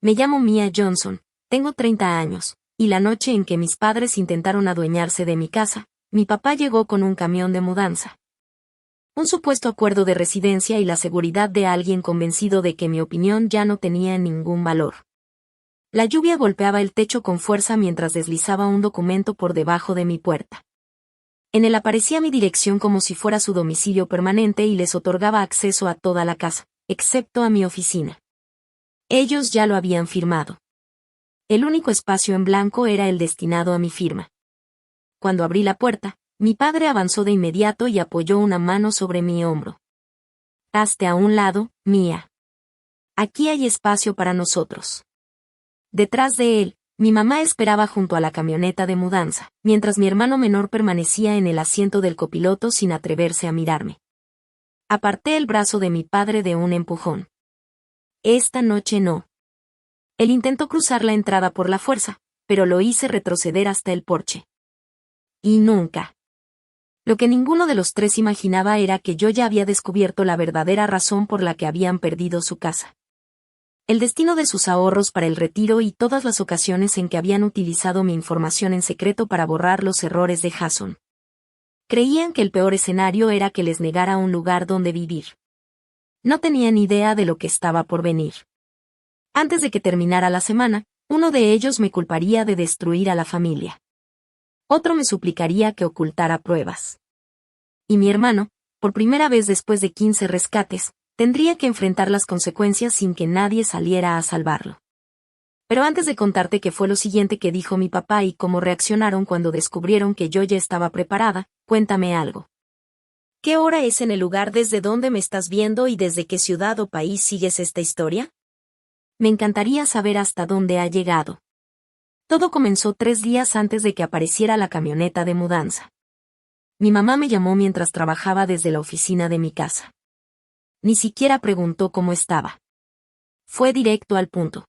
Me llamo Mia Johnson, tengo 30 años, y la noche en que mis padres intentaron adueñarse de mi casa, mi papá llegó con un camión de mudanza. Un supuesto acuerdo de residencia y la seguridad de alguien convencido de que mi opinión ya no tenía ningún valor. La lluvia golpeaba el techo con fuerza mientras deslizaba un documento por debajo de mi puerta. En él aparecía mi dirección como si fuera su domicilio permanente y les otorgaba acceso a toda la casa, excepto a mi oficina. Ellos ya lo habían firmado. El único espacio en blanco era el destinado a mi firma. Cuando abrí la puerta, mi padre avanzó de inmediato y apoyó una mano sobre mi hombro. Hazte a un lado, Mia. Aquí hay espacio para nosotros. Detrás de él, mi mamá esperaba junto a la camioneta de mudanza, mientras mi hermano menor permanecía en el asiento del copiloto sin atreverse a mirarme. Aparté el brazo de mi padre de un empujón. Esta noche no. Él intentó cruzar la entrada por la fuerza, pero lo hice retroceder hasta el porche. Y nunca. Lo que ninguno de los tres imaginaba era que yo ya había descubierto la verdadera razón por la que habían perdido su casa. El destino de sus ahorros para el retiro y todas las ocasiones en que habían utilizado mi información en secreto para borrar los errores de Jason. Creían que el peor escenario era que les negara un lugar donde vivir. No tenían idea de lo que estaba por venir. Antes de que terminara la semana, uno de ellos me culparía de destruir a la familia. Otro me suplicaría que ocultara pruebas. Y mi hermano, por primera vez después de 15 rescates, tendría que enfrentar las consecuencias sin que nadie saliera a salvarlo. Pero antes de contarte qué fue lo siguiente que dijo mi papá y cómo reaccionaron cuando descubrieron que yo ya estaba preparada, cuéntame algo. ¿Qué hora es en el lugar desde donde me estás viendo y desde qué ciudad o país sigues esta historia? Me encantaría saber hasta dónde ha llegado. Todo comenzó 3 días antes de que apareciera la camioneta de mudanza. Mi mamá me llamó mientras trabajaba desde la oficina de mi casa. Ni siquiera preguntó cómo estaba. Fue directo al punto.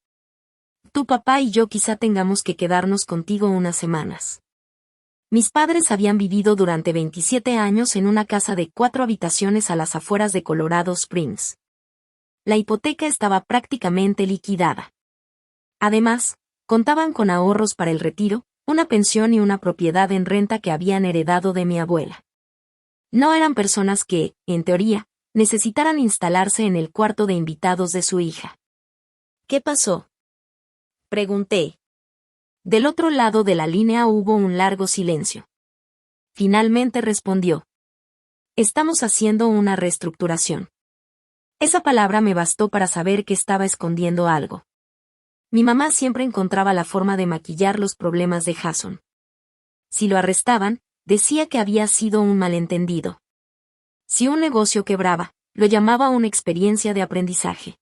Tu papá y yo quizá tengamos que quedarnos contigo unas semanas. Mis padres habían vivido durante 27 años en una casa de 4 habitaciones a las afueras de Colorado Springs. La hipoteca estaba prácticamente liquidada. Además, contaban con ahorros para el retiro, una pensión y una propiedad en renta que habían heredado de mi abuela. No eran personas que, en teoría, necesitaran instalarse en el cuarto de invitados de su hija. ¿Qué pasó?, pregunté. Del otro lado de la línea hubo un largo silencio. Finalmente respondió. Estamos haciendo una reestructuración. Esa palabra me bastó para saber que estaba escondiendo algo. Mi mamá siempre encontraba la forma de maquillar los problemas de Jason. Si lo arrestaban, decía que había sido un malentendido. Si un negocio quebraba, lo llamaba una experiencia de aprendizaje.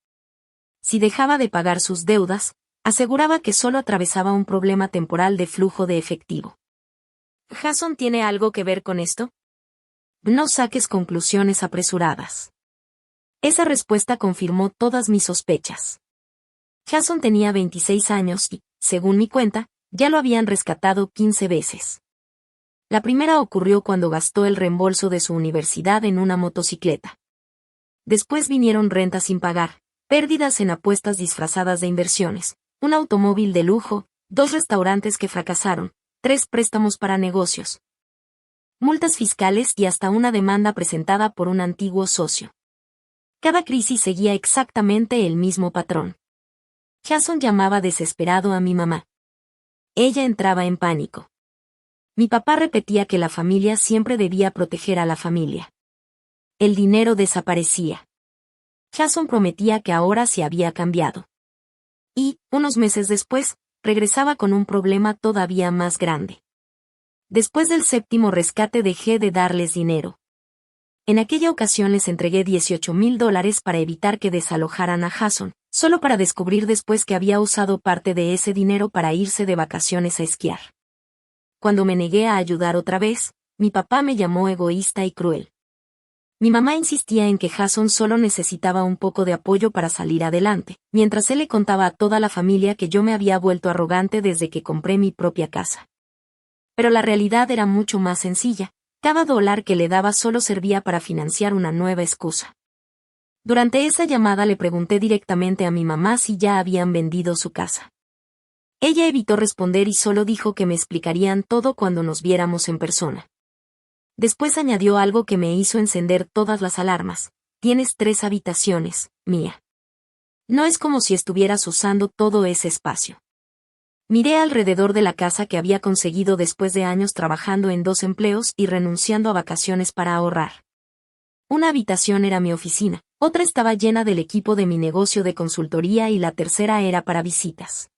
Si dejaba de pagar sus deudas, aseguraba que solo atravesaba un problema temporal de flujo de efectivo. ¿Jason tiene algo que ver con esto? No saques conclusiones apresuradas. Esa respuesta confirmó todas mis sospechas. Jason tenía 26 años y, según mi cuenta, ya lo habían rescatado 15 veces. La primera ocurrió cuando gastó el reembolso de su universidad en una motocicleta. Después vinieron rentas sin pagar, pérdidas en apuestas disfrazadas de inversiones, un automóvil de lujo, 2 restaurantes que fracasaron, 3 préstamos para negocios, multas fiscales y hasta una demanda presentada por un antiguo socio. Cada crisis seguía exactamente el mismo patrón. Jason llamaba desesperado a mi mamá. Ella entraba en pánico. Mi papá repetía que la familia siempre debía proteger a la familia. El dinero desaparecía. Jason prometía que ahora se había cambiado. Y, unos meses después, regresaba con un problema todavía más grande. Después del 7º rescate dejé de darles dinero. En aquella ocasión les entregué $18,000 para evitar que desalojaran a Jason, solo para descubrir después que había usado parte de ese dinero para irse de vacaciones a esquiar. Cuando me negué a ayudar otra vez, mi papá me llamó egoísta y cruel. Mi mamá insistía en que Jason solo necesitaba un poco de apoyo para salir adelante, mientras él le contaba a toda la familia que yo me había vuelto arrogante desde que compré mi propia casa. Pero la realidad era mucho más sencilla. Cada dólar que le daba solo servía para financiar una nueva excusa. Durante esa llamada le pregunté directamente a mi mamá si ya habían vendido su casa. Ella evitó responder y solo dijo que me explicarían todo cuando nos viéramos en persona. Después añadió algo que me hizo encender todas las alarmas. Tienes 3 habitaciones, Mía. No es como si estuvieras usando todo ese espacio. Miré alrededor de la casa que había conseguido después de años trabajando en 2 empleos y renunciando a vacaciones para ahorrar. Una habitación era mi oficina, otra estaba llena del equipo de mi negocio de consultoría y la tercera era para visitas.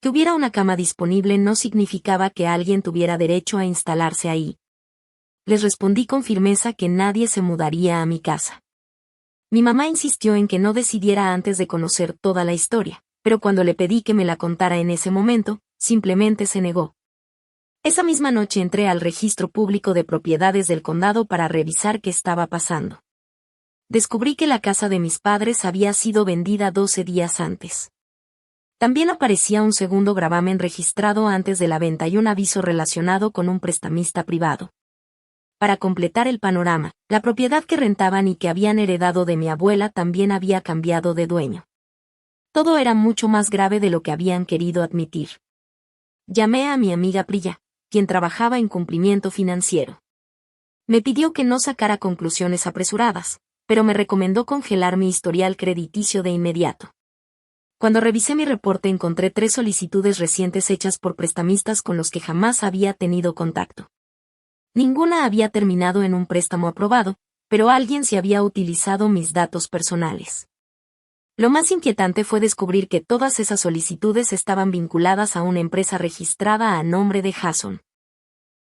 Que hubiera una cama disponible no significaba que alguien tuviera derecho a instalarse ahí. Les respondí con firmeza que nadie se mudaría a mi casa. Mi mamá insistió en que no decidiera antes de conocer toda la historia, pero cuando le pedí que me la contara en ese momento, simplemente se negó. Esa misma noche entré al registro público de propiedades del condado para revisar qué estaba pasando. Descubrí que la casa de mis padres había sido vendida 12 días antes. También aparecía un segundo gravamen registrado antes de la venta y un aviso relacionado con un prestamista privado. Para completar el panorama, la propiedad que rentaban y que habían heredado de mi abuela también había cambiado de dueño. Todo era mucho más grave de lo que habían querido admitir. Llamé a mi amiga Priya, quien trabajaba en cumplimiento financiero. Me pidió que no sacara conclusiones apresuradas, pero me recomendó congelar mi historial crediticio de inmediato. Cuando revisé mi reporte encontré 3 solicitudes recientes hechas por prestamistas con los que jamás había tenido contacto. Ninguna había terminado en un préstamo aprobado, pero alguien se había utilizado mis datos personales. Lo más inquietante fue descubrir que todas esas solicitudes estaban vinculadas a una empresa registrada a nombre de Jason.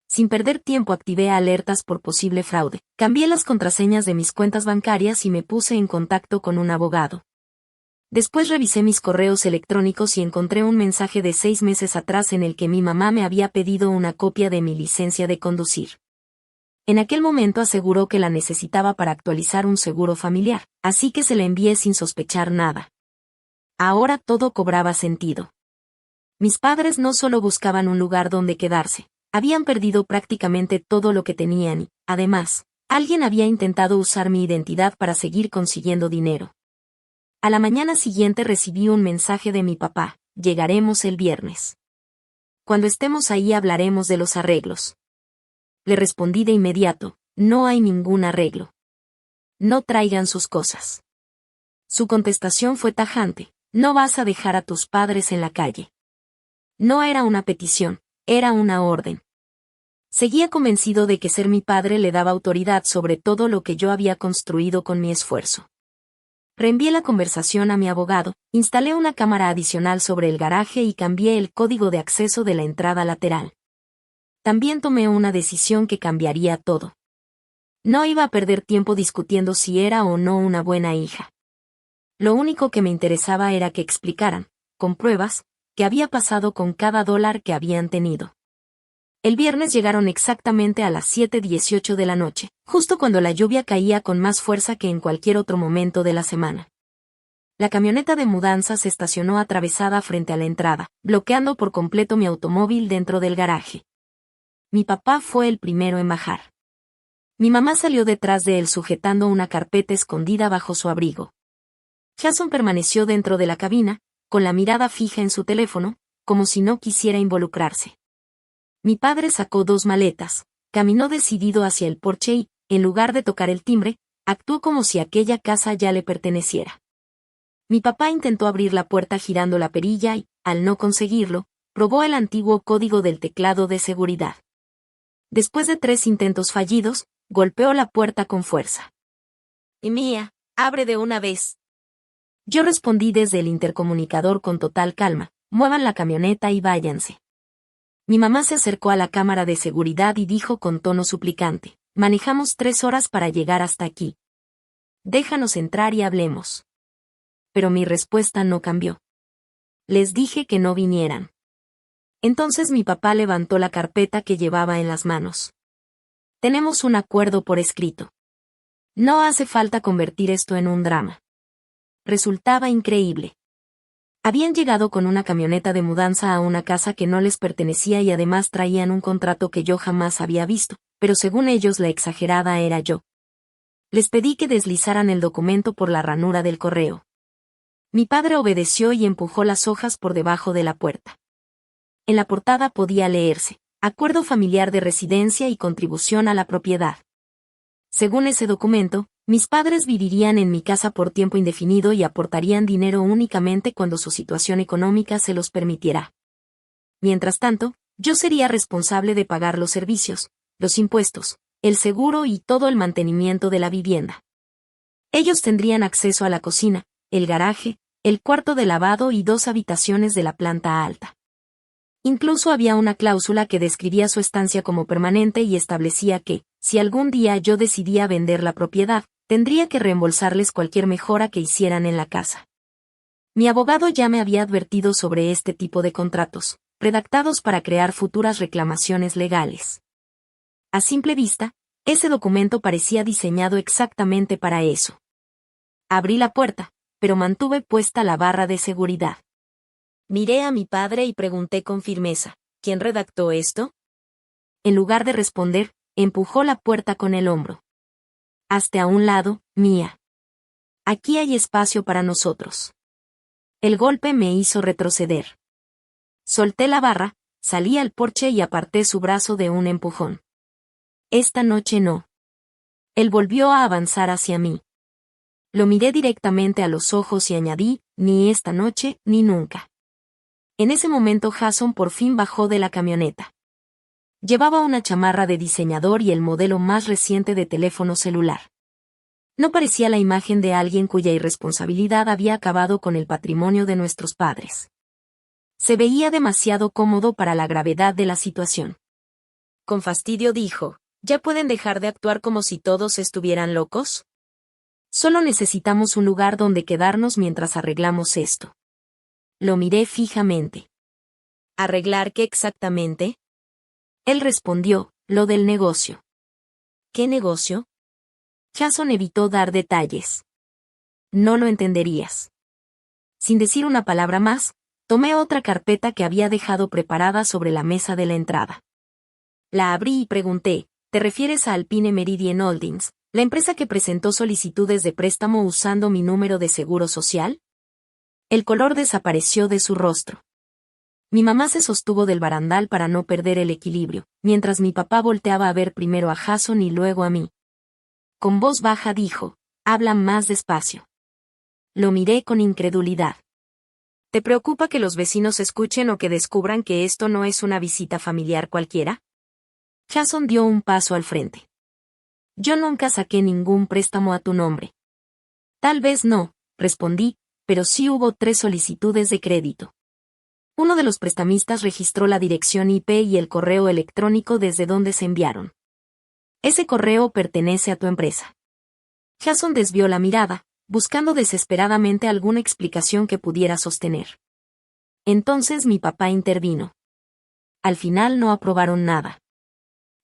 Sin perder tiempo activé alertas por posible fraude, cambié las contraseñas de mis cuentas bancarias y me puse en contacto con un abogado. Después revisé mis correos electrónicos y encontré un mensaje de 6 meses atrás en el que mi mamá me había pedido una copia de mi licencia de conducir. En aquel momento aseguró que la necesitaba para actualizar un seguro familiar, así que se la envié sin sospechar nada. Ahora todo cobraba sentido. Mis padres no solo buscaban un lugar donde quedarse, habían perdido prácticamente todo lo que tenían y, además, alguien había intentado usar mi identidad para seguir consiguiendo dinero. A la mañana siguiente recibí un mensaje de mi papá: llegaremos el viernes. Cuando estemos ahí hablaremos de los arreglos. Le respondí de inmediato: no hay ningún arreglo. No traigan sus cosas. Su contestación fue tajante: no vas a dejar a tus padres en la calle. No era una petición, era una orden. Seguía convencido de que ser mi padre le daba autoridad sobre todo lo que yo había construido con mi esfuerzo. Reenvié la conversación a mi abogado, instalé una cámara adicional sobre el garaje y cambié el código de acceso de la entrada lateral. También tomé una decisión que cambiaría todo. No iba a perder tiempo discutiendo si era o no una buena hija. Lo único que me interesaba era que explicaran, con pruebas, qué había pasado con cada dólar que habían tenido. El viernes llegaron exactamente a las 7:18 de la noche, justo cuando la lluvia caía con más fuerza que en cualquier otro momento de la semana. La camioneta de mudanza se estacionó atravesada frente a la entrada, bloqueando por completo mi automóvil dentro del garaje. Mi papá fue el primero en bajar. Mi mamá salió detrás de él sujetando una carpeta escondida bajo su abrigo. Jason permaneció dentro de la cabina, con la mirada fija en su teléfono, como si no quisiera involucrarse. Mi padre sacó 2 maletas, caminó decidido hacia el porche y, en lugar de tocar el timbre, actuó como si aquella casa ya le perteneciera. Mi papá intentó abrir la puerta girando la perilla y, al no conseguirlo, probó el antiguo código del teclado de seguridad. Después de 3 intentos fallidos, golpeó la puerta con fuerza. «Y Mía, abre de una vez». Yo respondí desde el intercomunicador con total calma: muevan la camioneta y váyanse. Mi mamá se acercó a la cámara de seguridad y dijo con tono suplicante: manejamos 3 horas para llegar hasta aquí. Déjanos entrar y hablemos. Pero mi respuesta no cambió. Les dije que no vinieran. Entonces mi papá levantó la carpeta que llevaba en las manos. Tenemos un acuerdo por escrito. No hace falta convertir esto en un drama. Resultaba increíble. Habían llegado con una camioneta de mudanza a una casa que no les pertenecía y además traían un contrato que yo jamás había visto, pero según ellos la exagerada era yo. Les pedí que deslizaran el documento por la ranura del correo. Mi padre obedeció y empujó las hojas por debajo de la puerta. En la portada podía leerse: Acuerdo familiar de residencia y contribución a la propiedad. Según ese documento, mis padres vivirían en mi casa por tiempo indefinido y aportarían dinero únicamente cuando su situación económica se los permitiera. Mientras tanto, yo sería responsable de pagar los servicios, los impuestos, el seguro y todo el mantenimiento de la vivienda. Ellos tendrían acceso a la cocina, el garaje, el cuarto de lavado y 2 habitaciones de la planta alta. Incluso había una cláusula que describía su estancia como permanente y establecía que, si algún día yo decidía vender la propiedad, tendría que reembolsarles cualquier mejora que hicieran en la casa. Mi abogado ya me había advertido sobre este tipo de contratos, redactados para crear futuras reclamaciones legales. A simple vista, ese documento parecía diseñado exactamente para eso. Abrí la puerta, pero mantuve puesta la barra de seguridad. Miré a mi padre y pregunté con firmeza: ¿quién redactó esto? En lugar de responder, empujó la puerta con el hombro. Hazte a un lado, Mía. Aquí hay espacio para nosotros. El golpe me hizo retroceder. Solté la barra, salí al porche y aparté su brazo de un empujón. Esta noche no. Él volvió a avanzar hacia mí. Lo miré directamente a los ojos y añadí: ni esta noche, ni nunca. En ese momento Jason por fin bajó de la camioneta. Llevaba una chamarra de diseñador y el modelo más reciente de teléfono celular. No parecía la imagen de alguien cuya irresponsabilidad había acabado con el patrimonio de nuestros padres. Se veía demasiado cómodo para la gravedad de la situación. Con fastidio dijo: ¿ya pueden dejar de actuar como si todos estuvieran locos? Solo necesitamos un lugar donde quedarnos mientras arreglamos esto. Lo miré fijamente. ¿Arreglar qué exactamente? Él respondió: lo del negocio. ¿Qué negocio? Jason evitó dar detalles. No lo entenderías. Sin decir una palabra más, tomé otra carpeta que había dejado preparada sobre la mesa de la entrada. La abrí y pregunté: ¿te refieres a Alpine Meridian Holdings, la empresa que presentó solicitudes de préstamo usando mi número de seguro social? El color desapareció de su rostro. Mi mamá se sostuvo del barandal para no perder el equilibrio, mientras mi papá volteaba a ver primero a Jason y luego a mí. Con voz baja dijo: habla más despacio. Lo miré con incredulidad. ¿Te preocupa que los vecinos escuchen o que descubran que esto no es una visita familiar cualquiera? Jason dio un paso al frente. Yo nunca saqué ningún préstamo a tu nombre. Tal vez no, respondí, pero sí hubo 3 solicitudes de crédito. Uno de los prestamistas registró la dirección IP y el correo electrónico desde donde se enviaron. Ese correo pertenece a tu empresa. Jason desvió la mirada, buscando desesperadamente alguna explicación que pudiera sostener. Entonces mi papá intervino. Al final no aprobaron nada.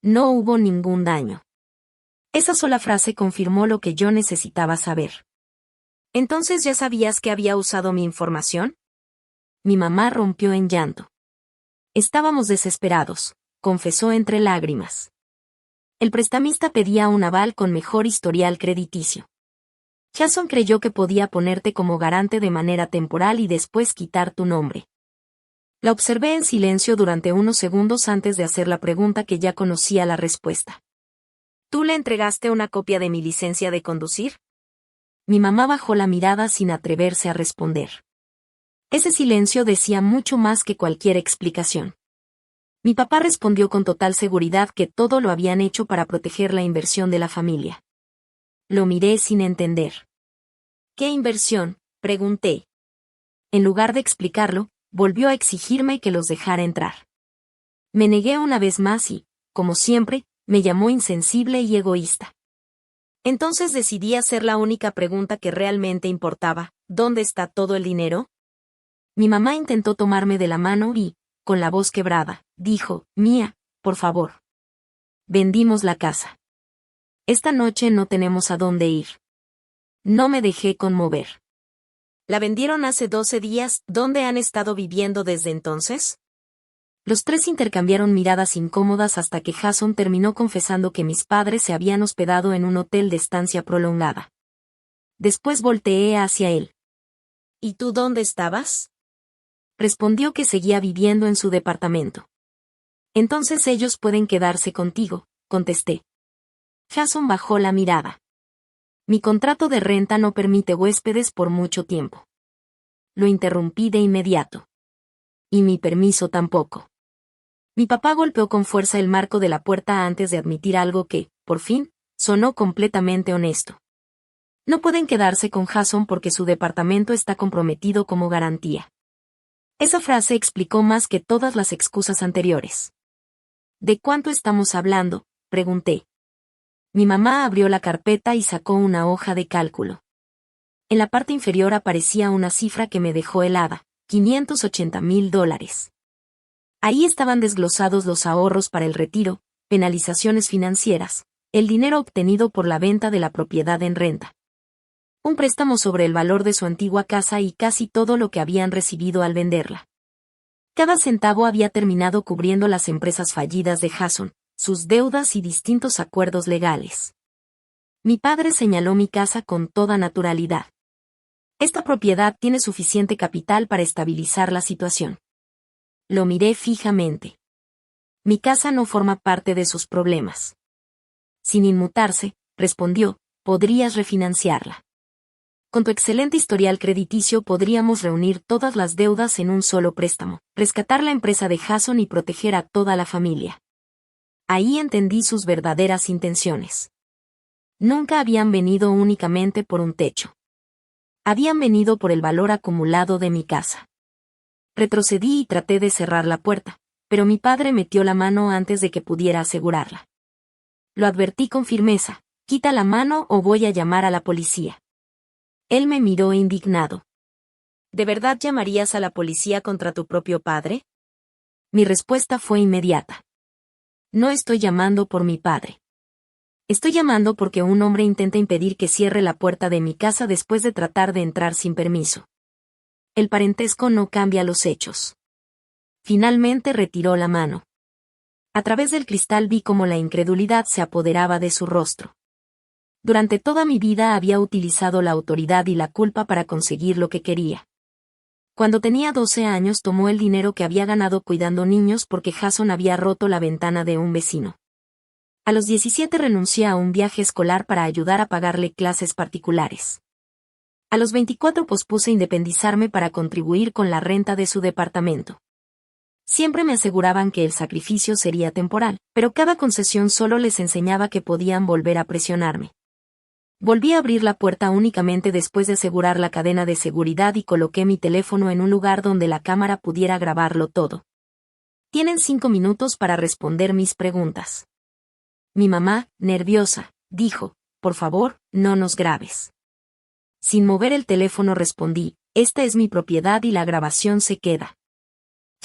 No hubo ningún daño. Esa sola frase confirmó lo que yo necesitaba saber. ¿Entonces ya sabías que había usado mi información? Mi mamá rompió en llanto. Estábamos desesperados, confesó entre lágrimas. El prestamista pedía un aval con mejor historial crediticio. Jason creyó que podía ponerte como garante de manera temporal y después quitar tu nombre. La observé en silencio durante unos segundos antes de hacer la pregunta que ya conocía la respuesta. ¿Tú le entregaste una copia de mi licencia de conducir? Mi mamá bajó la mirada sin atreverse a responder. Ese silencio decía mucho más que cualquier explicación. Mi papá respondió con total seguridad que todo lo habían hecho para proteger la inversión de la familia. Lo miré sin entender. ¿Qué inversión?, pregunté. En lugar de explicarlo, volvió a exigirme que los dejara entrar. Me negué una vez más y, como siempre, me llamó insensible y egoísta. Entonces decidí hacer la única pregunta que realmente importaba: ¿dónde está todo el dinero? Mi mamá intentó tomarme de la mano y, con la voz quebrada, dijo: Mía, por favor. Vendimos la casa. Esta noche no tenemos a dónde ir. No me dejé conmover. ¿La vendieron hace 12 días? ¿Dónde han estado viviendo desde entonces? Los tres intercambiaron miradas incómodas hasta que Jason terminó confesando que mis padres se habían hospedado en un hotel de estancia prolongada. Después volteé hacia él. ¿Y tú dónde estabas? Respondió que seguía viviendo en su departamento. Entonces ellos pueden quedarse contigo, contesté. Jason bajó la mirada. Mi contrato de renta no permite huéspedes por mucho tiempo. Lo interrumpí de inmediato. Y mi permiso tampoco. Mi papá golpeó con fuerza el marco de la puerta antes de admitir algo que, por fin, sonó completamente honesto. No pueden quedarse con Jason porque su departamento está comprometido como garantía. Esa frase explicó más que todas las excusas anteriores. ¿De cuánto estamos hablando?, pregunté. Mi mamá abrió la carpeta y sacó una hoja de cálculo. En la parte inferior aparecía una cifra que me dejó helada, $580,000. Ahí estaban desglosados los ahorros para el retiro, penalizaciones financieras, el dinero obtenido por la venta de la propiedad en renta, un préstamo sobre el valor de su antigua casa y casi todo lo que habían recibido al venderla. Cada centavo había terminado cubriendo las empresas fallidas de Jason, sus deudas y distintos acuerdos legales. Mi padre señaló mi casa con toda naturalidad. Esta propiedad tiene suficiente capital para estabilizar la situación. Lo miré fijamente. Mi casa no forma parte de sus problemas. Sin inmutarse, respondió, podrías refinanciarla. Con tu excelente historial crediticio podríamos reunir todas las deudas en un solo préstamo, rescatar la empresa de Jason y proteger a toda la familia. Ahí entendí sus verdaderas intenciones. Nunca habían venido únicamente por un techo. Habían venido por el valor acumulado de mi casa. Retrocedí y traté de cerrar la puerta, pero mi padre metió la mano antes de que pudiera asegurarla. Lo advertí con firmeza, quita la mano o voy a llamar a la policía. Él me miró indignado. ¿De verdad llamarías a la policía contra tu propio padre? Mi respuesta fue inmediata. No estoy llamando por mi padre. Estoy llamando porque un hombre intenta impedir que cierre la puerta de mi casa después de tratar de entrar sin permiso. El parentesco no cambia los hechos. Finalmente retiró la mano. A través del cristal vi cómo la incredulidad se apoderaba de su rostro. Durante toda mi vida había utilizado la autoridad y la culpa para conseguir lo que quería. Cuando tenía 12 años tomó el dinero que había ganado cuidando niños porque Jason había roto la ventana de un vecino. A los 17 renuncié a un viaje escolar para ayudar a pagarle clases particulares. A los 24 pospuse independizarme para contribuir con la renta de su departamento. Siempre me aseguraban que el sacrificio sería temporal, pero cada concesión solo les enseñaba que podían volver a presionarme. Volví a abrir la puerta únicamente después de asegurar la cadena de seguridad y coloqué mi teléfono en un lugar donde la cámara pudiera grabarlo todo. Tienen 5 minutos para responder mis preguntas. Mi mamá, nerviosa, dijo, por favor, no nos grabes. Sin mover el teléfono respondí, esta es mi propiedad y la grabación se queda.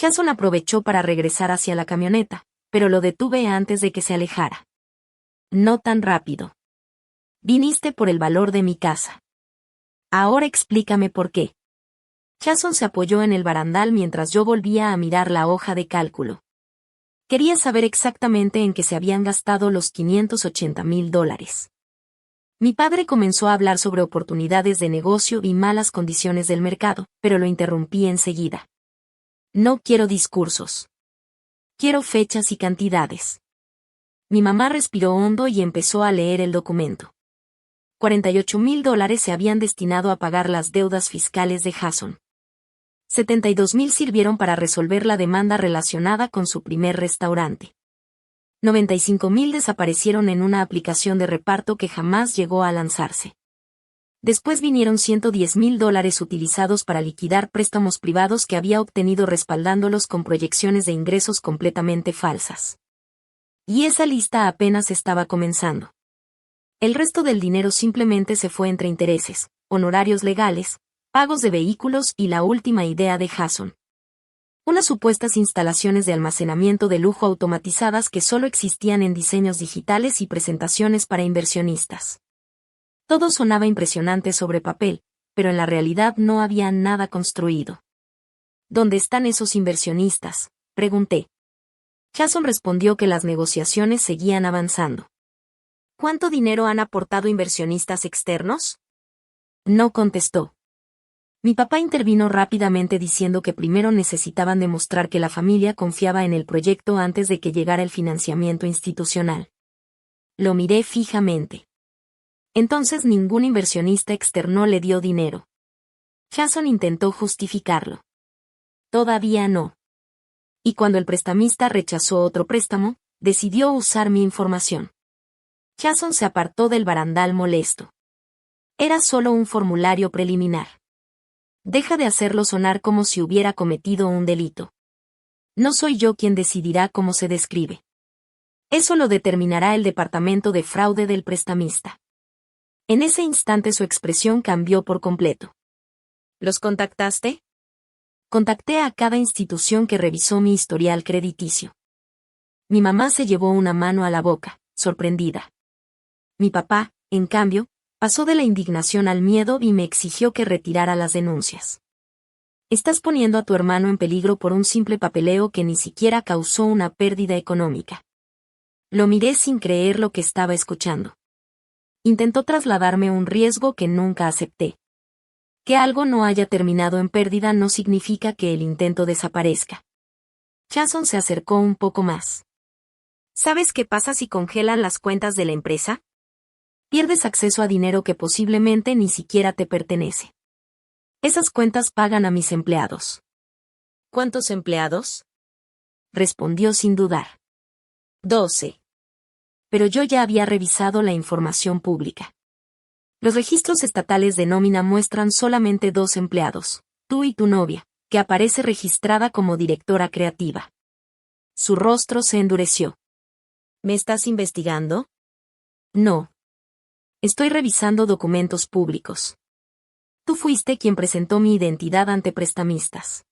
Jason aprovechó para regresar hacia la camioneta, pero lo detuve antes de que se alejara. No tan rápido. Viniste por el valor de mi casa. Ahora explícame por qué. Jason se apoyó en el barandal mientras yo volvía a mirar la hoja de cálculo. Quería saber exactamente en qué se habían gastado los $580,000. Mi padre comenzó a hablar sobre oportunidades de negocio y malas condiciones del mercado, pero lo interrumpí enseguida. No quiero discursos. Quiero fechas y cantidades. Mi mamá respiró hondo y empezó a leer el documento. $48,000 se habían destinado a pagar las deudas fiscales de Jason. $72,000 sirvieron para resolver la demanda relacionada con su primer restaurante. $95,000 desaparecieron en una aplicación de reparto que jamás llegó a lanzarse. Después vinieron $110,000 utilizados para liquidar préstamos privados que había obtenido respaldándolos con proyecciones de ingresos completamente falsas. Y esa lista apenas estaba comenzando. El resto del dinero simplemente se fue entre intereses, honorarios legales, pagos de vehículos y la última idea de Jason. Unas supuestas instalaciones de almacenamiento de lujo automatizadas que solo existían en diseños digitales y presentaciones para inversionistas. Todo sonaba impresionante sobre papel, pero en la realidad no había nada construido. ¿Dónde están esos inversionistas?, pregunté. Jason respondió que las negociaciones seguían avanzando. ¿Cuánto dinero han aportado inversionistas externos? No contestó. Mi papá intervino rápidamente diciendo que primero necesitaban demostrar que la familia confiaba en el proyecto antes de que llegara el financiamiento institucional. Lo miré fijamente. Entonces ningún inversionista externo le dio dinero. Jason intentó justificarlo. Todavía no. Y cuando el prestamista rechazó otro préstamo, decidió usar mi información. Jason se apartó del barandal molesto. Era solo un formulario preliminar. Deja de hacerlo sonar como si hubiera cometido un delito. No soy yo quien decidirá cómo se describe. Eso lo determinará el departamento de fraude del prestamista. En ese instante su expresión cambió por completo. ¿Los contactaste? Contacté a cada institución que revisó mi historial crediticio. Mi mamá se llevó una mano a la boca, sorprendida. Mi papá, en cambio, pasó de la indignación al miedo y me exigió que retirara las denuncias. Estás poniendo a tu hermano en peligro por un simple papeleo que ni siquiera causó una pérdida económica. Lo miré sin creer lo que estaba escuchando. Intentó trasladarme un riesgo que nunca acepté. Que algo no haya terminado en pérdida no significa que el intento desaparezca. Jason se acercó un poco más. ¿Sabes qué pasa si congelan las cuentas de la empresa? Pierdes acceso a dinero que posiblemente ni siquiera te pertenece. Esas cuentas pagan a mis empleados. ¿Cuántos empleados? Respondió sin dudar. 12. Pero yo ya había revisado la información pública. Los registros estatales de nómina muestran solamente 2 empleados, tú y tu novia, que aparece registrada como directora creativa. Su rostro se endureció. ¿Me estás investigando? No. Estoy revisando documentos públicos. Tú fuiste quien presentó mi identidad ante prestamistas.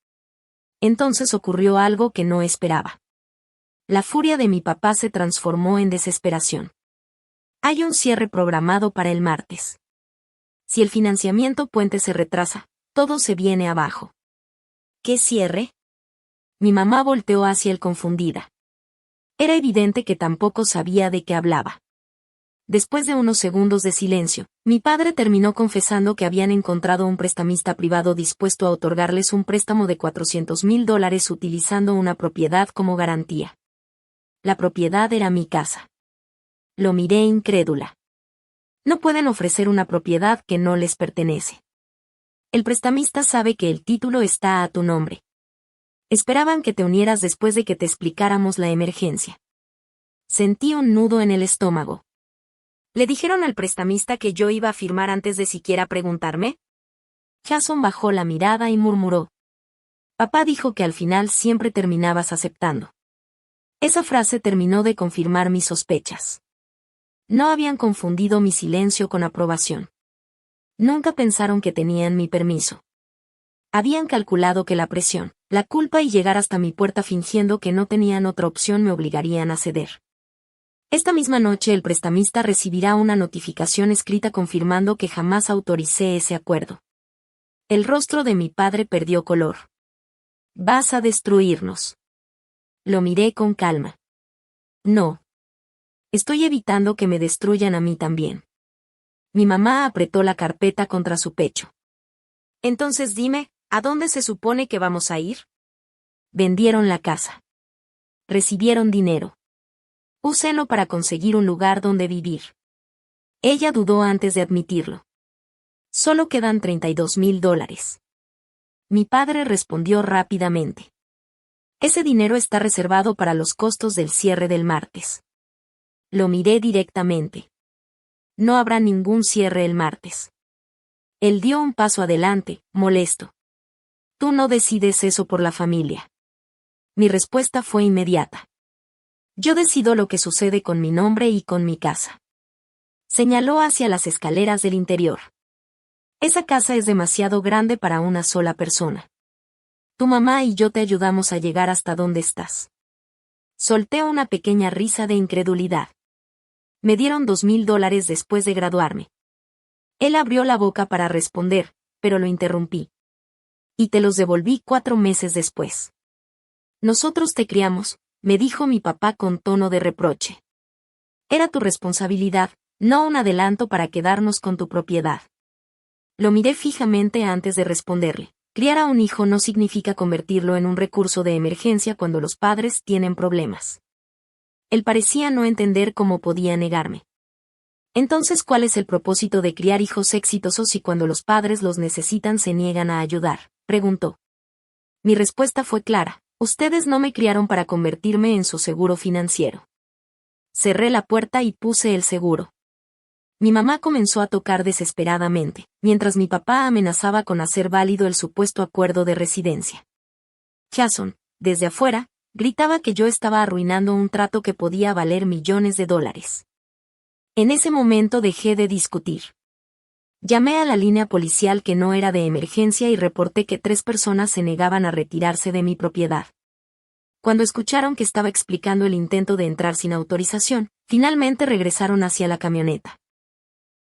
Entonces ocurrió algo que no esperaba. La furia de mi papá se transformó en desesperación. Hay un cierre programado para el martes. Si el financiamiento puente se retrasa, todo se viene abajo. ¿Qué cierre? Mi mamá volteó hacia él confundida. Era evidente que tampoco sabía de qué hablaba. Después de unos segundos de silencio, mi padre terminó confesando que habían encontrado un prestamista privado dispuesto a otorgarles un préstamo de $400,000 utilizando una propiedad como garantía. La propiedad era mi casa. Lo miré incrédula. No pueden ofrecer una propiedad que no les pertenece. El prestamista sabe que el título está a tu nombre. Esperaban que te unieras después de que te explicáramos la emergencia. Sentí un nudo en el estómago. ¿Le dijeron al prestamista que yo iba a firmar antes de siquiera preguntarme? Jason bajó la mirada y murmuró. Papá dijo que al final siempre terminabas aceptando. Esa frase terminó de confirmar mis sospechas. No habían confundido mi silencio con aprobación. Nunca pensaron que tenían mi permiso. Habían calculado que la presión, la culpa y llegar hasta mi puerta fingiendo que no tenían otra opción me obligarían a ceder. Esta misma noche el prestamista recibirá una notificación escrita confirmando que jamás autoricé ese acuerdo. El rostro de mi padre perdió color. Vas a destruirnos. Lo miré con calma. No. Estoy evitando que me destruyan a mí también. Mi mamá apretó la carpeta contra su pecho. Entonces dime, ¿a dónde se supone que vamos a ir? Vendieron la casa. Recibieron dinero. Úsenlo para conseguir un lugar donde vivir. Ella dudó antes de admitirlo. Solo quedan $32,000. Mi padre respondió rápidamente. Ese dinero está reservado para los costos del cierre del martes. Lo miré directamente. No habrá ningún cierre el martes. Él dio un paso adelante, molesto. Tú no decides eso por la familia. Mi respuesta fue inmediata. Yo decido lo que sucede con mi nombre y con mi casa. Señaló hacia las escaleras del interior. Esa casa es demasiado grande para una sola persona. Tu mamá y yo te ayudamos a llegar hasta donde estás. Solté una pequeña risa de incredulidad. Me dieron $2,000 después de graduarme. Él abrió la boca para responder, pero lo interrumpí. Y te los devolví 4 meses después. Nosotros te criamos, me dijo mi papá con tono de reproche. Era tu responsabilidad, no un adelanto para quedarnos con tu propiedad. Lo miré fijamente antes de responderle. Criar a un hijo no significa convertirlo en un recurso de emergencia cuando los padres tienen problemas. Él parecía no entender cómo podía negarme. Entonces, ¿cuál es el propósito de criar hijos exitosos si cuando los padres los necesitan se niegan a ayudar?, preguntó. Mi respuesta fue clara: ustedes no me criaron para convertirme en su seguro financiero. Cerré la puerta y puse el seguro. Mi mamá comenzó a tocar desesperadamente, mientras mi papá amenazaba con hacer válido el supuesto acuerdo de residencia. Jason, desde afuera, gritaba que yo estaba arruinando un trato que podía valer millones de dólares. En ese momento dejé de discutir. Llamé a la línea policial que no era de emergencia y reporté que 3 personas se negaban a retirarse de mi propiedad. Cuando escucharon que estaba explicando el intento de entrar sin autorización, finalmente regresaron hacia la camioneta.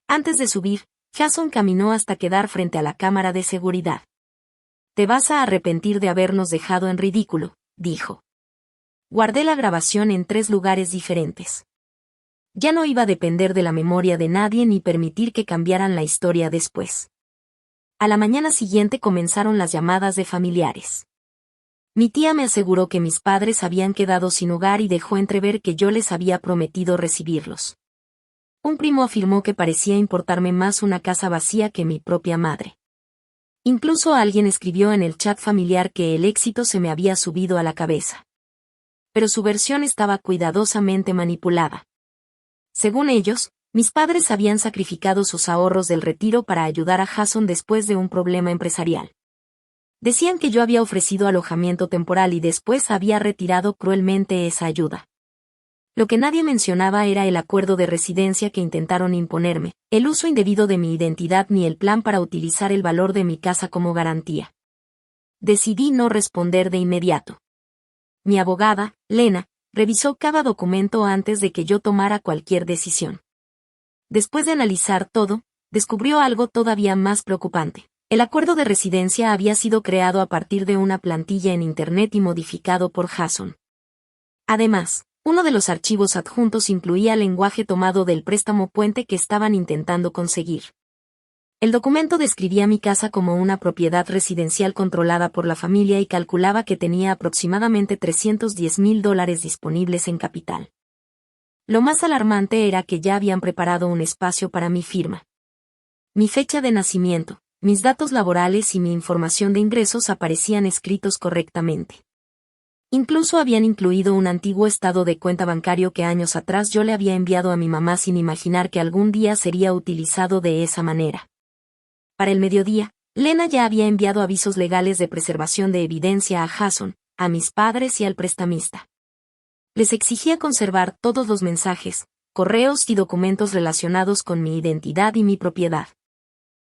Antes de subir, Jason caminó hasta quedar frente a la cámara de seguridad. Te vas a arrepentir de habernos dejado en ridículo, dijo. Guardé la grabación en 3 lugares diferentes. Ya no iba a depender de la memoria de nadie ni permitir que cambiaran la historia después. A la mañana siguiente comenzaron las llamadas de familiares. Mi tía me aseguró que mis padres habían quedado sin hogar y dejó entrever que yo les había prometido recibirlos. Un primo afirmó que parecía importarme más una casa vacía que mi propia madre. Incluso alguien escribió en el chat familiar que el éxito se me había subido a la cabeza. Pero su versión estaba cuidadosamente manipulada. Según ellos, mis padres habían sacrificado sus ahorros del retiro para ayudar a Jason después de un problema empresarial. Decían que yo había ofrecido alojamiento temporal y después había retirado cruelmente esa ayuda. Lo que nadie mencionaba era el acuerdo de residencia que intentaron imponerme, el uso indebido de mi identidad ni el plan para utilizar el valor de mi casa como garantía. Decidí no responder de inmediato. Mi abogada, Lena, revisó cada documento antes de que yo tomara cualquier decisión. Después de analizar todo, descubrió algo todavía más preocupante. El acuerdo de residencia había sido creado a partir de una plantilla en Internet y modificado por Jason. Además, uno de los archivos adjuntos incluía lenguaje tomado del préstamo puente que estaban intentando conseguir. El documento describía mi casa como una propiedad residencial controlada por la familia y calculaba que tenía aproximadamente $310,000 disponibles en capital. Lo más alarmante era que ya habían preparado un espacio para mi firma. Mi fecha de nacimiento, mis datos laborales y mi información de ingresos aparecían escritos correctamente. Incluso habían incluido un antiguo estado de cuenta bancario que años atrás yo le había enviado a mi mamá sin imaginar que algún día sería utilizado de esa manera. Para el mediodía, Lena ya había enviado avisos legales de preservación de evidencia a Jason, a mis padres y al prestamista. Les exigía conservar todos los mensajes, correos y documentos relacionados con mi identidad y mi propiedad.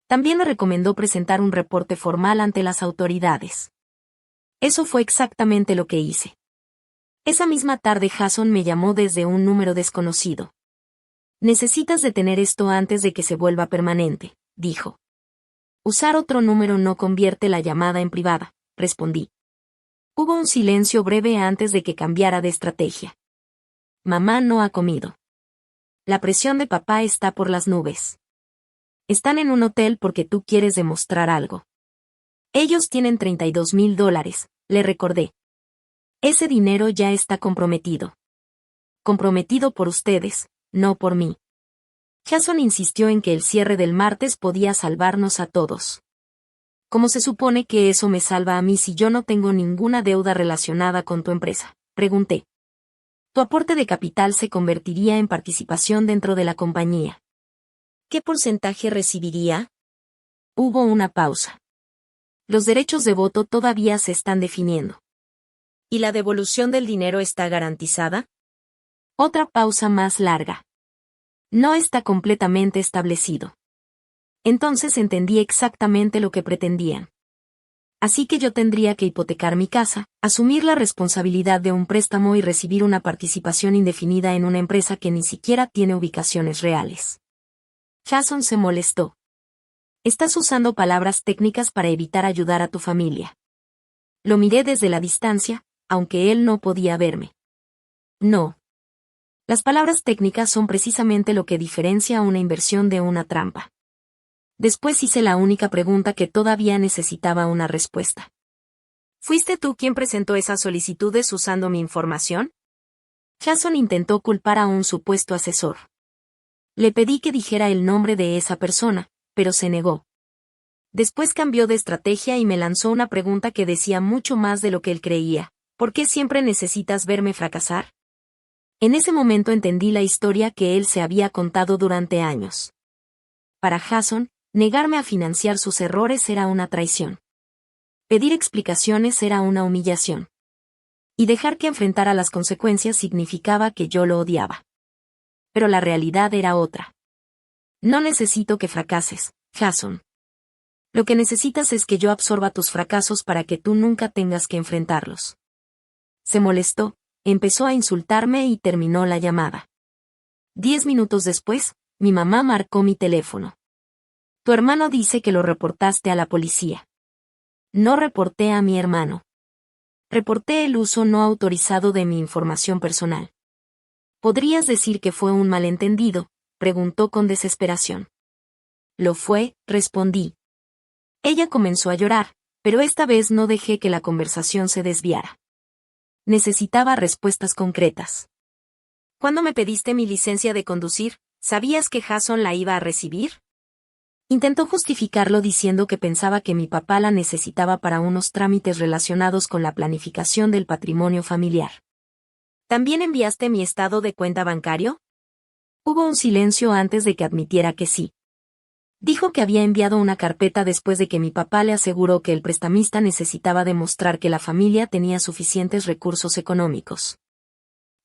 También le recomendó presentar un reporte formal ante las autoridades. Eso fue exactamente lo que hice. Esa misma tarde Jason me llamó desde un número desconocido. Necesitas detener esto antes de que se vuelva permanente, dijo. Usar otro número no convierte la llamada en privada, respondí. Hubo un silencio breve antes de que cambiara de estrategia. Mamá no ha comido. La presión de papá está por las nubes. Están en un hotel porque tú quieres demostrar algo. Ellos tienen $32,000, le recordé. Ese dinero ya está comprometido. Comprometido por ustedes, no por mí. Jason insistió en que el cierre del martes podía salvarnos a todos. ¿Cómo se supone que eso me salva a mí si yo no tengo ninguna deuda relacionada con tu empresa?, pregunté. Tu aporte de capital se convertiría en participación dentro de la compañía. ¿Qué porcentaje recibiría? Hubo una pausa. Los derechos de voto todavía se están definiendo. ¿Y la devolución del dinero está garantizada? Otra pausa más larga. No está completamente establecido. Entonces entendí exactamente lo que pretendían. Así que yo tendría que hipotecar mi casa, asumir la responsabilidad de un préstamo y recibir una participación indefinida en una empresa que ni siquiera tiene ubicaciones reales. Jason se molestó. Estás usando palabras técnicas para evitar ayudar a tu familia. Lo miré desde la distancia, aunque él no podía verme. No. Las palabras técnicas son precisamente lo que diferencia una inversión de una trampa. Después hice la única pregunta que todavía necesitaba una respuesta. ¿Fuiste tú quien presentó esas solicitudes usando mi información? Jason intentó culpar a un supuesto asesor. Le pedí que dijera el nombre de esa persona, pero se negó. Después cambió de estrategia y me lanzó una pregunta que decía mucho más de lo que él creía. ¿Por qué siempre necesitas verme fracasar? En ese momento entendí la historia que él se había contado durante años. Para Jason, negarme a financiar sus errores era una traición. Pedir explicaciones era una humillación. Y dejar que enfrentara las consecuencias significaba que yo lo odiaba. Pero la realidad era otra. No necesito que fracases, Jason. Lo que necesitas es que yo absorba tus fracasos para que tú nunca tengas que enfrentarlos. Se molestó, empezó a insultarme y terminó la llamada. 10 minutos después, mi mamá marcó mi teléfono. Tu hermano dice que lo reportaste a la policía. No reporté a mi hermano. Reporté el uso no autorizado de mi información personal. ¿Podrías decir que fue un malentendido?, preguntó con desesperación. Lo fue, respondí. Ella comenzó a llorar, pero esta vez no dejé que la conversación se desviara. Necesitaba respuestas concretas. ¿Cuándo me pediste mi licencia de conducir, sabías que Jason la iba a recibir? Intentó justificarlo diciendo que pensaba que mi papá la necesitaba para unos trámites relacionados con la planificación del patrimonio familiar. ¿También enviaste mi estado de cuenta bancario? Hubo un silencio antes de que admitiera que sí. Dijo que había enviado una carpeta después de que mi papá le aseguró que el prestamista necesitaba demostrar que la familia tenía suficientes recursos económicos.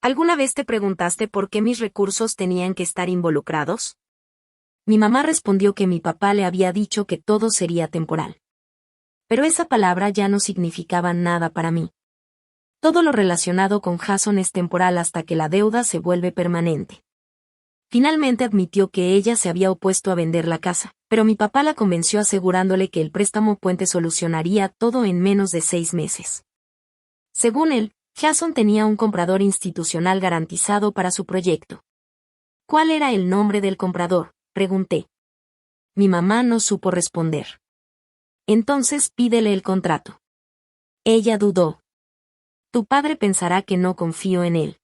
¿Alguna vez te preguntaste por qué mis recursos tenían que estar involucrados? Mi mamá respondió que mi papá le había dicho que todo sería temporal. Pero esa palabra ya no significaba nada para mí. Todo lo relacionado con Jason es temporal hasta que la deuda se vuelve permanente. Finalmente admitió que ella se había opuesto a vender la casa, pero mi papá la convenció asegurándole que el préstamo puente solucionaría todo en menos de 6 meses. Según él, Jason tenía un comprador institucional garantizado para su proyecto. ¿Cuál era el nombre del comprador?, pregunté. Mi mamá no supo responder. Entonces pídele el contrato. Ella dudó. Tu padre pensará que no confío en él.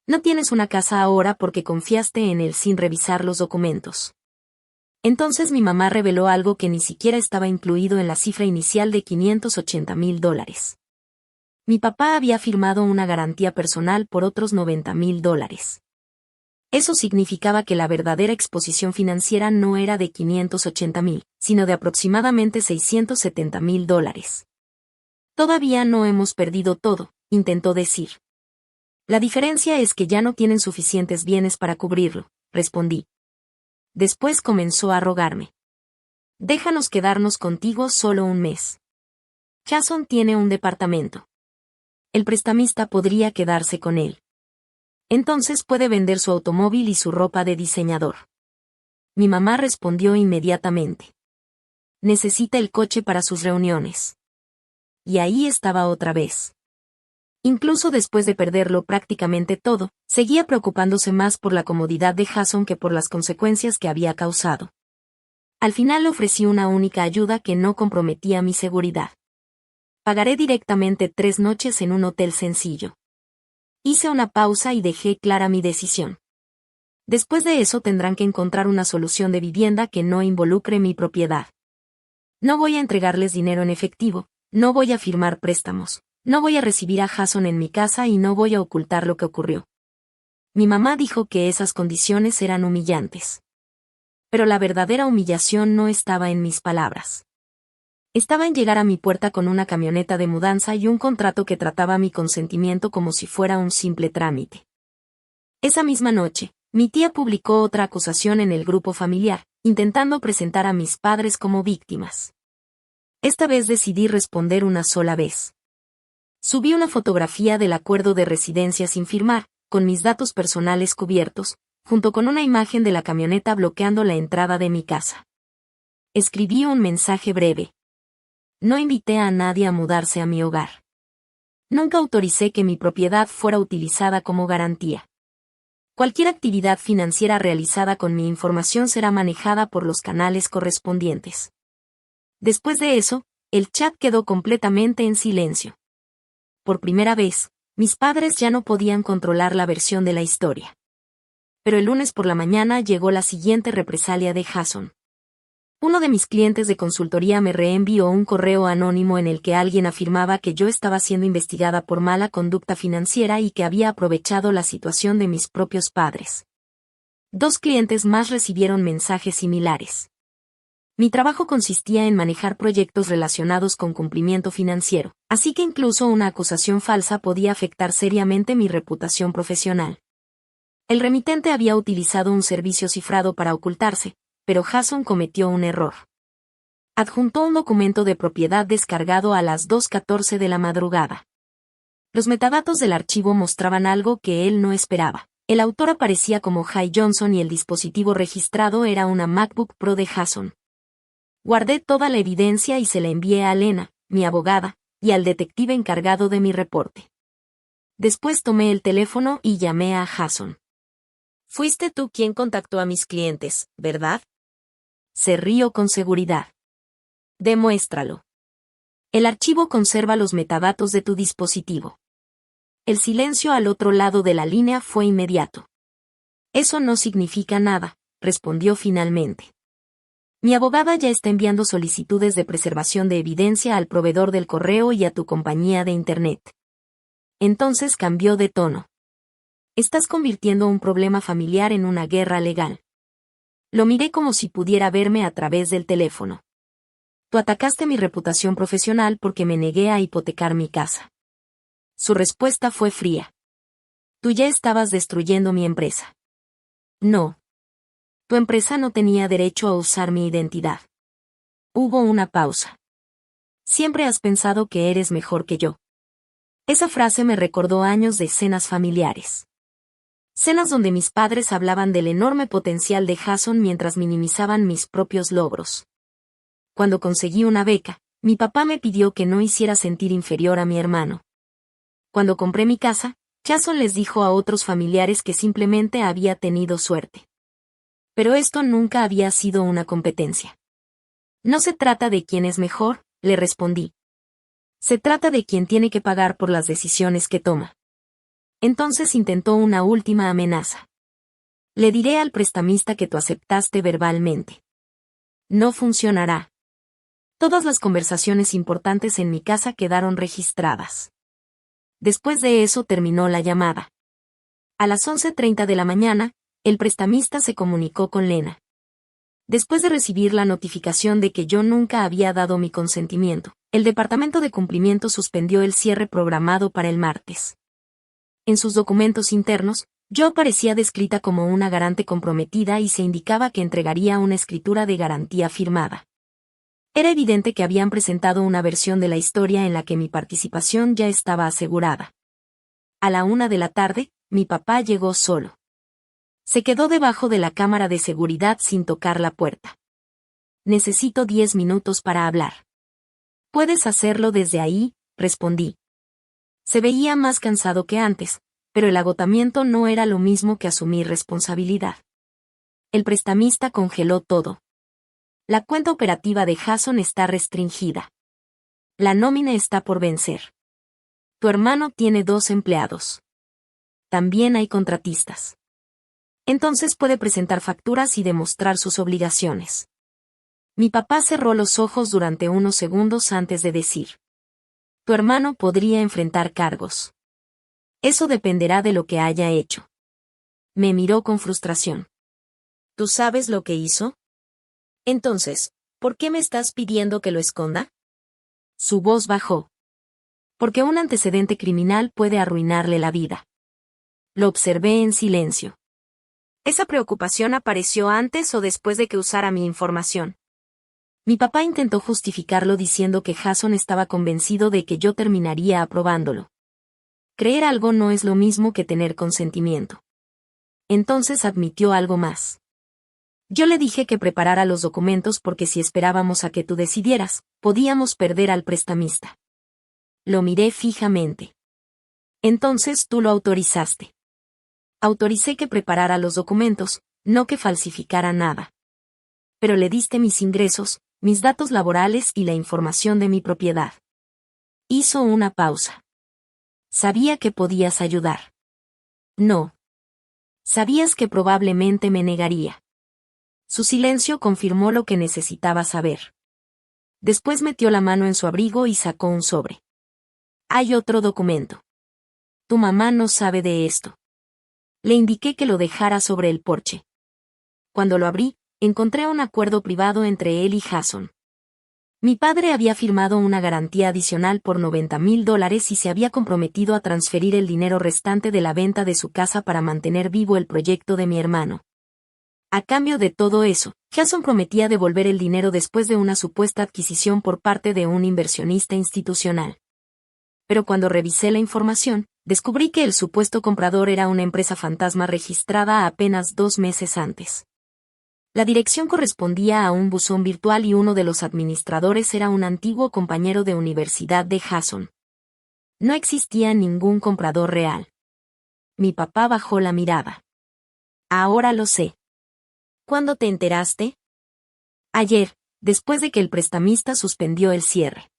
No tienes una casa ahora porque confiaste en él sin revisar los documentos. Entonces mi mamá reveló algo que ni siquiera estaba incluido en la cifra inicial de $580,000. Mi papá había firmado una garantía personal por otros $90,000. Eso significaba que la verdadera exposición financiera no era de $580,000, sino de aproximadamente $670,000. Todavía no hemos perdido todo, intentó decir. La diferencia es que ya no tienen suficientes bienes para cubrirlo, respondí. Después comenzó a rogarme. Déjanos quedarnos contigo solo un mes. Jason tiene un departamento. El prestamista podría quedarse con él. Entonces puede vender su automóvil y su ropa de diseñador. Mi mamá respondió inmediatamente. Necesita el coche para sus reuniones. Y ahí estaba otra vez. Incluso después de perderlo prácticamente todo, seguía preocupándose más por la comodidad de Jason que por las consecuencias que había causado. Al final le ofrecí una única ayuda que no comprometía mi seguridad. Pagaré directamente 3 noches en un hotel sencillo. Hice una pausa y dejé clara mi decisión. Después de eso tendrán que encontrar una solución de vivienda que no involucre mi propiedad. No voy a entregarles dinero en efectivo, no voy a firmar préstamos. No voy a recibir a Jason en mi casa y no voy a ocultar lo que ocurrió. Mi mamá dijo que esas condiciones eran humillantes. Pero la verdadera humillación no estaba en mis palabras. Estaba en llegar a mi puerta con una camioneta de mudanza y un contrato que trataba mi consentimiento como si fuera un simple trámite. Esa misma noche, mi tía publicó otra acusación en el grupo familiar, intentando presentar a mis padres como víctimas. Esta vez decidí responder una sola vez. Subí una fotografía del acuerdo de residencia sin firmar, con mis datos personales cubiertos, junto con una imagen de la camioneta bloqueando la entrada de mi casa. Escribí un mensaje breve. No invité a nadie a mudarse a mi hogar. Nunca autoricé que mi propiedad fuera utilizada como garantía. Cualquier actividad financiera realizada con mi información será manejada por los canales correspondientes. Después de eso, el chat quedó completamente en silencio. Por primera vez, mis padres ya no podían controlar la versión de la historia. Pero el lunes por la mañana llegó la siguiente represalia de Jason. Uno de mis clientes de consultoría me reenvió un correo anónimo en el que alguien afirmaba que yo estaba siendo investigada por mala conducta financiera y que había aprovechado la situación de mis propios padres. 2 clientes más recibieron mensajes similares. Mi trabajo consistía en manejar proyectos relacionados con cumplimiento financiero, así que incluso una acusación falsa podía afectar seriamente mi reputación profesional. El remitente había utilizado un servicio cifrado para ocultarse, pero Jason cometió un error. Adjuntó un documento de propiedad descargado a las 2:14 de la madrugada. Los metadatos del archivo mostraban algo que él no esperaba. El autor aparecía como Jay Johnson y el dispositivo registrado era una MacBook Pro de Jason. Guardé toda la evidencia y se la envié a Lena, mi abogada, y al detective encargado de mi reporte. Después tomé el teléfono y llamé a Jason. «Fuiste tú quien contactó a mis clientes, ¿verdad?». Se rió con seguridad. «Demuéstralo. El archivo conserva los metadatos de tu dispositivo». El silencio al otro lado de la línea fue inmediato. «Eso no significa nada», respondió finalmente. «Mi abogada ya está enviando solicitudes de preservación de evidencia al proveedor del correo y a tu compañía de Internet». Entonces cambió de tono. «Estás convirtiendo un problema familiar en una guerra legal». Lo miré como si pudiera verme a través del teléfono. «Tú atacaste mi reputación profesional porque me negué a hipotecar mi casa». Su respuesta fue fría. «Tú ya estabas destruyendo mi empresa». «No. Tu empresa no tenía derecho a usar mi identidad». Hubo una pausa. «Siempre has pensado que eres mejor que yo». Esa frase me recordó años de cenas familiares. Cenas donde mis padres hablaban del enorme potencial de Jason mientras minimizaban mis propios logros. Cuando conseguí una beca, mi papá me pidió que no hiciera sentir inferior a mi hermano. Cuando compré mi casa, Jason les dijo a otros familiares que simplemente había tenido suerte. Pero esto nunca había sido una competencia. «No se trata de quién es mejor», le respondí. «Se trata de quién tiene que pagar por las decisiones que toma». Entonces intentó una última amenaza. «Le diré al prestamista que tú aceptaste verbalmente». «No funcionará». Todas las conversaciones importantes en mi casa quedaron registradas. Después de eso terminó la llamada. A las 11:30 de la mañana, el prestamista se comunicó con Lena. Después de recibir la notificación de que yo nunca había dado mi consentimiento, el Departamento de Cumplimiento suspendió el cierre programado para el martes. En sus documentos internos, yo aparecía descrita como una garante comprometida y se indicaba que entregaría una escritura de garantía firmada. Era evidente que habían presentado una versión de la historia en la que mi participación ya estaba asegurada. A la 1 de la tarde, mi papá llegó solo. Se quedó debajo de la cámara de seguridad sin tocar la puerta. «Necesito 10 minutos para hablar». «Puedes hacerlo desde ahí», respondí. Se veía más cansado que antes, pero el agotamiento no era lo mismo que asumir responsabilidad. El prestamista congeló todo. «La cuenta operativa de Jason está restringida. La nómina está por vencer. Tu hermano tiene 2 empleados. También hay contratistas. Entonces puede presentar facturas y demostrar sus obligaciones». Mi papá cerró los ojos durante unos segundos antes de decir: «Tu hermano podría enfrentar cargos. Eso dependerá de lo que haya hecho». Me miró con frustración. «¿Tú sabes lo que hizo? Entonces, ¿por qué me estás pidiendo que lo esconda?». Su voz bajó. «Porque un antecedente criminal puede arruinarle la vida». Lo observé en silencio. ¿Esa preocupación apareció antes o después de que usara mi información? Mi papá intentó justificarlo diciendo que Jason estaba convencido de que yo terminaría aprobándolo. Creer algo no es lo mismo que tener consentimiento. Entonces admitió algo más. Yo le dije que preparara los documentos porque si esperábamos a que tú decidieras, podíamos perder al prestamista. Lo miré fijamente. Entonces tú lo autorizaste. Autoricé que preparara los documentos, no que falsificara nada. Pero le diste mis ingresos, mis datos laborales y la información de mi propiedad. Hizo una pausa. Sabía que podías ayudar. No. Sabías que probablemente me negaría. Su silencio confirmó lo que necesitaba saber. Después metió la mano en su abrigo y sacó un sobre. Hay otro documento. Tu mamá no sabe de esto. Le indiqué que lo dejara sobre el porche. Cuando lo abrí, encontré un acuerdo privado entre él y Jason. Mi padre había firmado una garantía adicional por $90,000 y se había comprometido a transferir el dinero restante de la venta de su casa para mantener vivo el proyecto de mi hermano. A cambio de todo eso, Jason prometía devolver el dinero después de una supuesta adquisición por parte de un inversionista institucional. Pero cuando revisé la información, descubrí que el supuesto comprador era una empresa fantasma registrada apenas 2 meses antes. La dirección correspondía a un buzón virtual y uno de los administradores era un antiguo compañero de universidad de Jason. No existía ningún comprador real. Mi papá bajó la mirada. Ahora lo sé. ¿Cuándo te enteraste? Ayer, después de que el prestamista suspendió el cierre.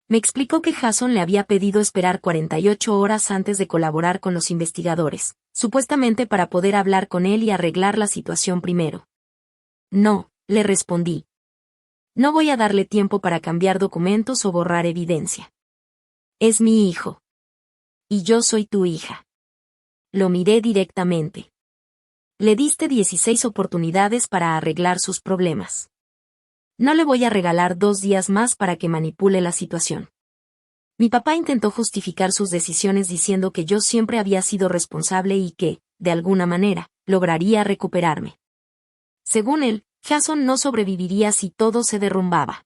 Me explicó que Jason le había pedido esperar 48 horas antes de colaborar con los investigadores, supuestamente para poder hablar con él y arreglar la situación primero. No, le respondí. No voy a darle tiempo para cambiar documentos o borrar evidencia. Es mi hijo. Y yo soy tu hija. Lo miré directamente. Le diste 16 oportunidades para arreglar sus problemas. No le voy a regalar 2 días más para que manipule la situación. Mi papá intentó justificar sus decisiones diciendo que yo siempre había sido responsable y que, de alguna manera, lograría recuperarme. Según él, Jason no sobreviviría si todo se derrumbaba.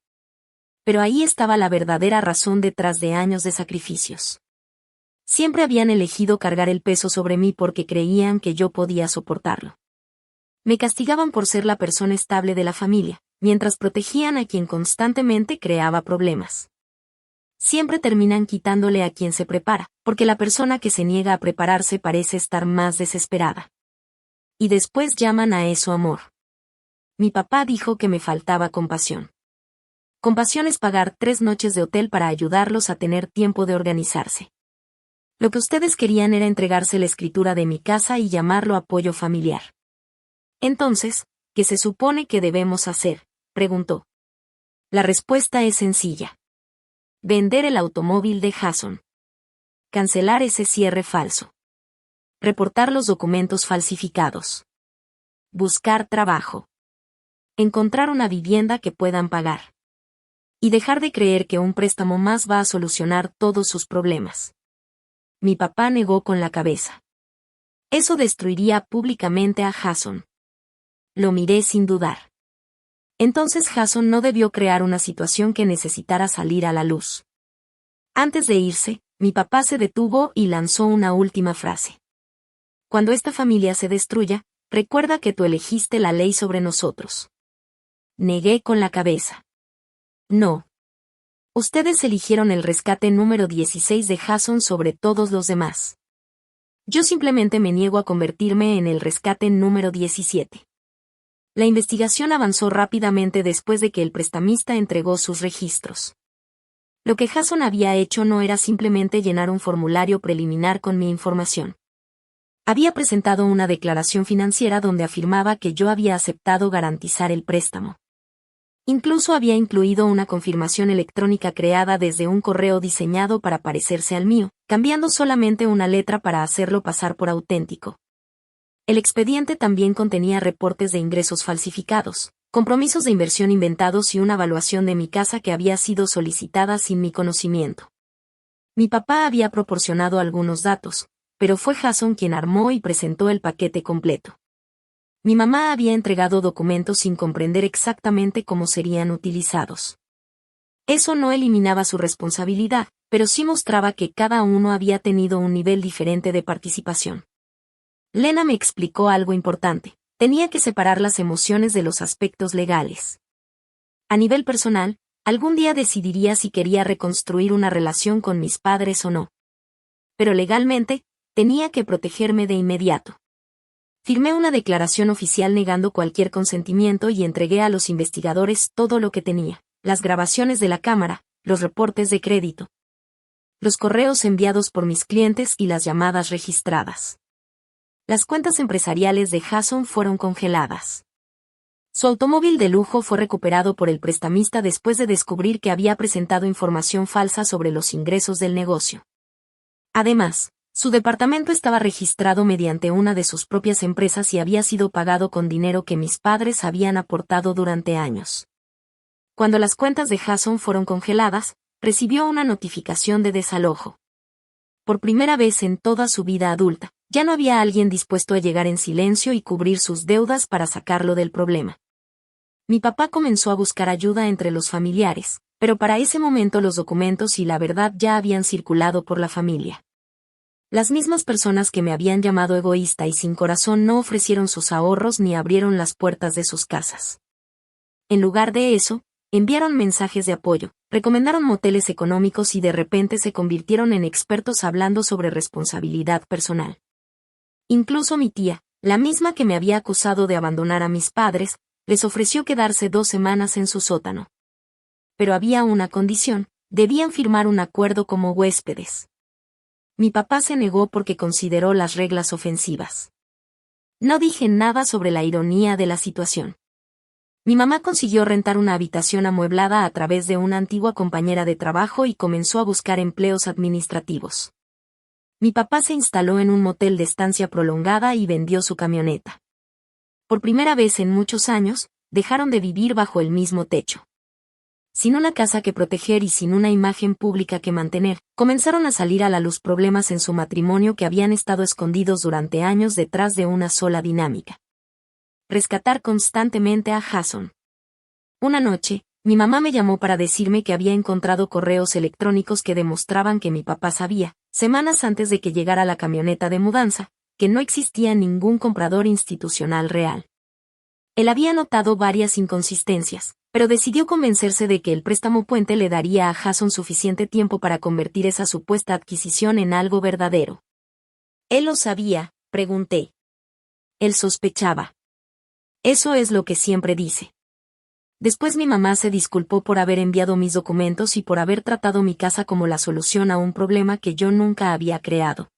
Pero ahí estaba la verdadera razón detrás de años de sacrificios. Siempre habían elegido cargar el peso sobre mí porque creían que yo podía soportarlo. Me castigaban por ser la persona estable de la familia, mientras protegían a quien constantemente creaba problemas. Siempre terminan quitándole a quien se prepara, porque la persona que se niega a prepararse parece estar más desesperada. Y después llaman a eso amor. Mi papá dijo que me faltaba compasión. Compasión es pagar 3 noches de hotel para ayudarlos a tener tiempo de organizarse. Lo que ustedes querían era entregarse la escritura de mi casa y llamarlo apoyo familiar. Entonces, ¿qué se supone que debemos hacer?, preguntó. La respuesta es sencilla. Vender el automóvil de Jason. Cancelar ese cierre falso. Reportar los documentos falsificados. Buscar trabajo. Encontrar una vivienda que puedan pagar. Y dejar de creer que un préstamo más va a solucionar todos sus problemas. Mi papá negó con la cabeza. Eso destruiría públicamente a Jason. Lo miré sin dudar. Entonces Jason no debió crear una situación que necesitara salir a la luz. Antes de irse, mi papá se detuvo y lanzó una última frase. Cuando esta familia se destruya, recuerda que tú elegiste la ley sobre nosotros. Negué con la cabeza. No. Ustedes eligieron el rescate número 16 de Jason sobre todos los demás. Yo simplemente me niego a convertirme en el rescate número 17. La investigación avanzó rápidamente después de que el prestamista entregó sus registros. Lo que Jason había hecho no era simplemente llenar un formulario preliminar con mi información. Había presentado una declaración financiera donde afirmaba que yo había aceptado garantizar el préstamo. Incluso había incluido una confirmación electrónica creada desde un correo diseñado para parecerse al mío, cambiando solamente una letra para hacerlo pasar por auténtico. El expediente también contenía reportes de ingresos falsificados, compromisos de inversión inventados y una evaluación de mi casa que había sido solicitada sin mi conocimiento. Mi papá había proporcionado algunos datos, pero fue Jason quien armó y presentó el paquete completo. Mi mamá había entregado documentos sin comprender exactamente cómo serían utilizados. Eso no eliminaba su responsabilidad, pero sí mostraba que cada uno había tenido un nivel diferente de participación. Lena me explicó algo importante. Tenía que separar las emociones de los aspectos legales. A nivel personal, algún día decidiría si quería reconstruir una relación con mis padres o no. pero legalmente, tenía que protegerme de inmediato. Firmé una declaración oficial negando cualquier consentimiento y entregué a los investigadores todo lo que tenía: las grabaciones de la cámara, los reportes de crédito, los correos enviados por mis clientes y las llamadas registradas. Las cuentas empresariales de Jason fueron congeladas. Su automóvil de lujo fue recuperado por el prestamista después de descubrir que había presentado información falsa sobre los ingresos del negocio. Además, su departamento estaba registrado mediante una de sus propias empresas y había sido pagado con dinero que mis padres habían aportado durante años. Cuando las cuentas de Jason fueron congeladas, recibió una notificación de desalojo. Por primera vez en toda su vida adulta, ya no había alguien dispuesto a llegar en silencio y cubrir sus deudas para sacarlo del problema. Mi papá comenzó a buscar ayuda entre los familiares, pero para ese momento los documentos y la verdad ya habían circulado por la familia. Las mismas personas que me habían llamado egoísta y sin corazón no ofrecieron sus ahorros ni abrieron las puertas de sus casas. En lugar de eso, enviaron mensajes de apoyo, recomendaron moteles económicos y de repente se convirtieron en expertos hablando sobre responsabilidad personal. Incluso mi tía, la misma que me había acusado de abandonar a mis padres, les ofreció quedarse 2 semanas en su sótano. Pero había una condición: debían firmar un acuerdo como huéspedes. Mi papá se negó porque consideró las reglas ofensivas. No dije nada sobre la ironía de la situación. Mi mamá consiguió rentar una habitación amueblada a través de una antigua compañera de trabajo y comenzó a buscar empleos administrativos. Mi papá se instaló en un motel de estancia prolongada y vendió su camioneta. Por primera vez en muchos años, dejaron de vivir bajo el mismo techo. Sin una casa que proteger y sin una imagen pública que mantener, comenzaron a salir a la luz problemas en su matrimonio que habían estado escondidos durante años detrás de una sola dinámica: rescatar constantemente a Jason. Una noche, mi mamá me llamó para decirme que había encontrado correos electrónicos que demostraban que mi papá sabía, semanas antes de que llegara la camioneta de mudanza, que no existía ningún comprador institucional real. Él había notado varias inconsistencias, pero decidió convencerse de que el préstamo puente le daría a Jason suficiente tiempo para convertir esa supuesta adquisición en algo verdadero. ¿Él lo sabía?, pregunté. Él sospechaba. Eso es lo que siempre dice. Después mi mamá se disculpó por haber enviado mis documentos y por haber tratado mi casa como la solución a un problema que yo nunca había creado.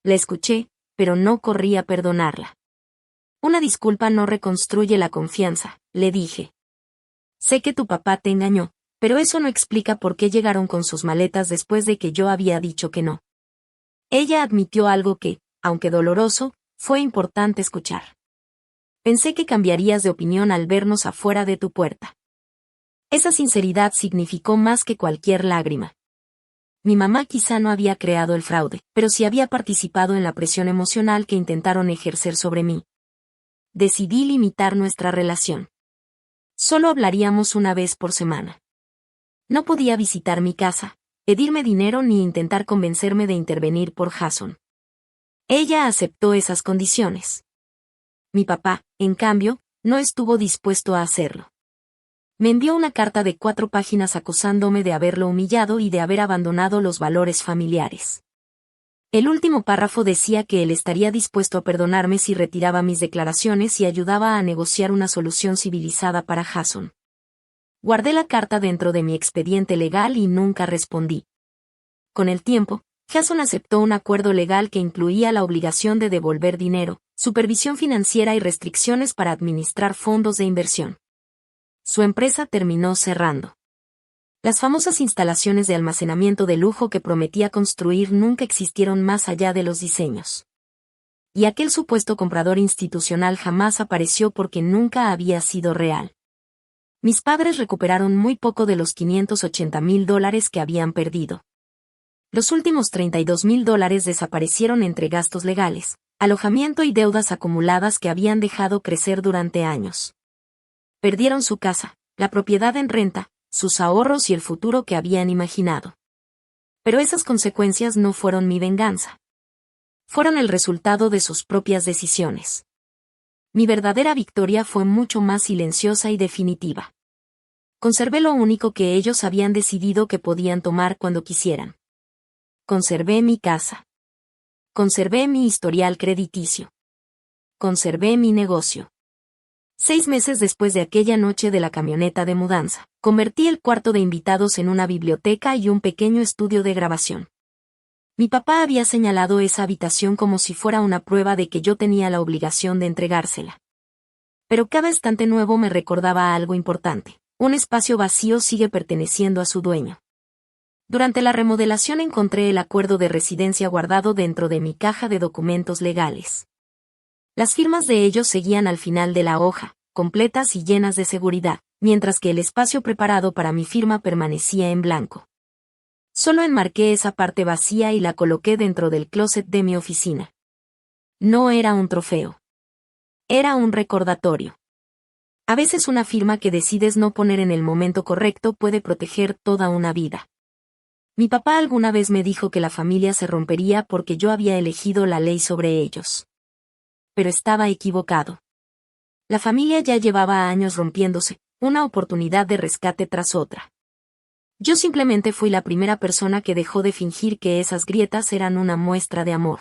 La escuché, pero no corrí a perdonarla. Una disculpa no reconstruye la confianza, le dije. Sé que tu papá te engañó, pero eso no explica por qué llegaron con sus maletas después de que yo había dicho que no. Ella admitió algo que, aunque doloroso, fue importante escuchar. Pensé que cambiarías de opinión al vernos afuera de tu puerta. Esa sinceridad significó más que cualquier lágrima. Mi mamá quizá no había creado el fraude, pero sí había participado en la presión emocional que intentaron ejercer sobre mí. Decidí limitar nuestra relación. Solo hablaríamos una vez por semana. No podía visitar mi casa, pedirme dinero ni intentar convencerme de intervenir por Jason. Ella aceptó esas condiciones. Mi papá, en cambio, no estuvo dispuesto a hacerlo. Me envió una carta de 4 páginas acusándome de haberlo humillado y de haber abandonado los valores familiares. El último párrafo decía que él estaría dispuesto a perdonarme si retiraba mis declaraciones y ayudaba a negociar una solución civilizada para Jason. Guardé la carta dentro de mi expediente legal y nunca respondí. Con el tiempo, Jason aceptó un acuerdo legal que incluía la obligación de devolver dinero, supervisión financiera y restricciones para administrar fondos de inversión. Su empresa terminó cerrando. Las famosas instalaciones de almacenamiento de lujo que prometía construir nunca existieron más allá de los diseños. Y aquel supuesto comprador institucional jamás apareció porque nunca había sido real. Mis padres recuperaron muy poco de los $580,000 que habían perdido. Los últimos $32,000 desaparecieron entre gastos legales, alojamiento y deudas acumuladas que habían dejado crecer durante años. Perdieron su casa, la propiedad en renta, sus ahorros y el futuro que habían imaginado. Pero esas consecuencias no fueron mi venganza. Fueron el resultado de sus propias decisiones. Mi verdadera victoria fue mucho más silenciosa y definitiva. Conservé lo único que ellos habían decidido que podían tomar cuando quisieran. Conservé mi casa. Conservé mi historial crediticio. Conservé mi negocio. 6 meses después de aquella noche de la camioneta de mudanza, convertí el cuarto de invitados en una biblioteca y un pequeño estudio de grabación. Mi papá había señalado esa habitación como si fuera una prueba de que yo tenía la obligación de entregársela. Pero cada estante nuevo me recordaba algo importante. Un espacio vacío sigue perteneciendo a su dueño. Durante la remodelación encontré el acuerdo de residencia guardado dentro de mi caja de documentos legales. Las firmas de ellos seguían al final de la hoja, completas y llenas de seguridad, mientras que el espacio preparado para mi firma permanecía en blanco. Solo enmarqué esa parte vacía y la coloqué dentro del closet de mi oficina. No era un trofeo. Era un recordatorio. A veces una firma que decides no poner en el momento correcto puede proteger toda una vida. Mi papá alguna vez me dijo que la familia se rompería porque yo había elegido la ley sobre ellos. Pero estaba equivocado. La familia ya llevaba años rompiéndose, una oportunidad de rescate tras otra. Yo simplemente fui la primera persona que dejó de fingir que esas grietas eran una muestra de amor.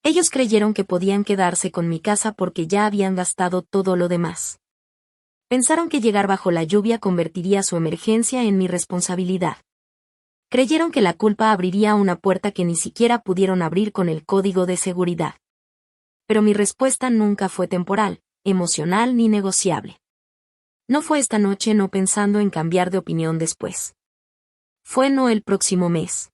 Ellos creyeron que podían quedarse con mi casa porque ya habían gastado todo lo demás. Pensaron que llegar bajo la lluvia convertiría su emergencia en mi responsabilidad. Creyeron que la culpa abriría una puerta que ni siquiera pudieron abrir con el código de seguridad. Pero mi respuesta nunca fue temporal, emocional ni negociable. No fue esta noche no pensando en cambiar de opinión después. Fue no el próximo mes.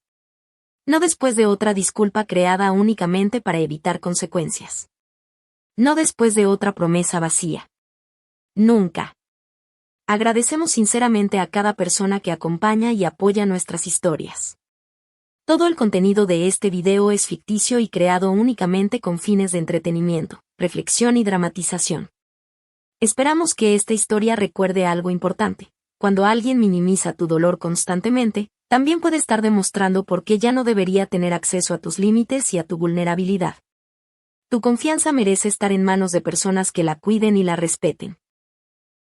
No después de otra disculpa creada únicamente para evitar consecuencias. No después de otra promesa vacía. Nunca. Agradecemos sinceramente a cada persona que acompaña y apoya nuestras historias. Todo el contenido de este video es ficticio y creado únicamente con fines de entretenimiento, reflexión y dramatización. Esperamos que esta historia recuerde algo importante. Cuando alguien minimiza tu dolor constantemente, también puede estar demostrando por qué ya no debería tener acceso a tus límites y a tu vulnerabilidad. Tu confianza merece estar en manos de personas que la cuiden y la respeten.